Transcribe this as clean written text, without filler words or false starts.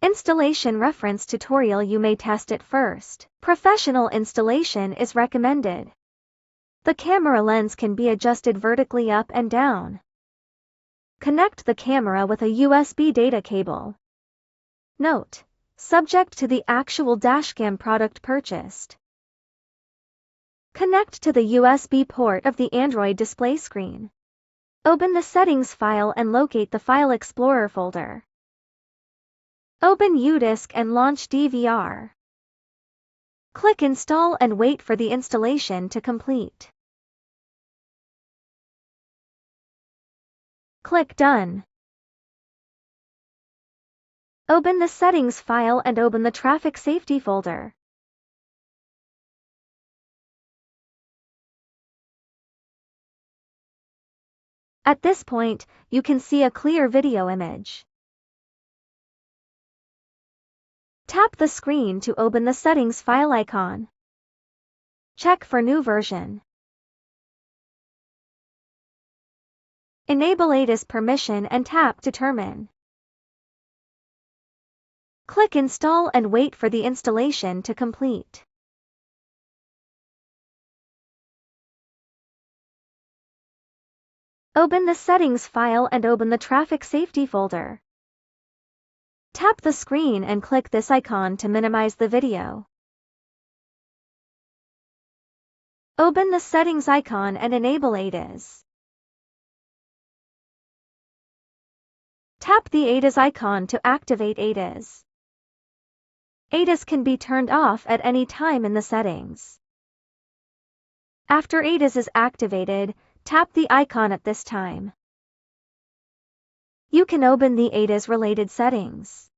Installation reference tutorial. You may test it first. Professional installation is recommended. The camera lens can be adjusted vertically up and down. Connect the camera with a USB data cable. Note: subject to the actual dashcam product purchased. Connect to the USB port of the Android display screen. Open the settings file and locate the File Explorer folder. Open UDisk and launch DVR. Click Install and wait for the installation to complete. Click Done. Open the settings file and open the traffic safety folder. At this point, you can see a clear video image. Tap the screen to open the settings file icon. Check for new version. Enable ADAS permission and tap Determine. Click Install and wait for the installation to complete. Open the settings file and open the traffic safety folder. Tap the screen and click this icon to minimize the video. Open the settings icon and enable ADAS. Tap the ADAS icon to activate ADAS. ADAS can be turned off at any time in the settings. After ADAS is activated, tap the icon at this time. You can open the ADAS related settings.